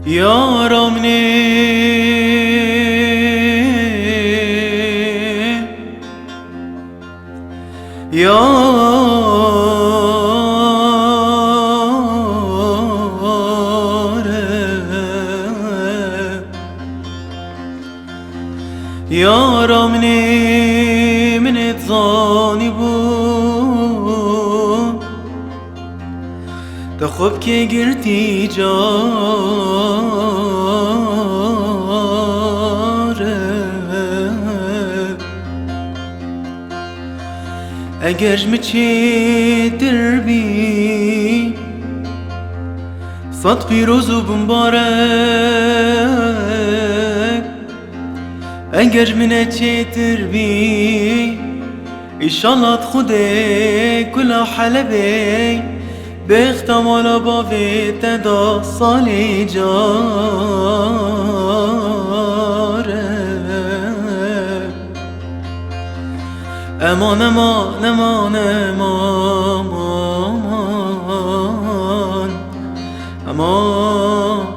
یارم نی یارم نی من ظانی بود تا خوب که گرتی جاره اگر مچی دربی صد پیروز و بمبارک اگر من چیتر بی ایشالله خوده کلا حلبی باحتمال باوی تدا سالی جاره امان امان امان امان امان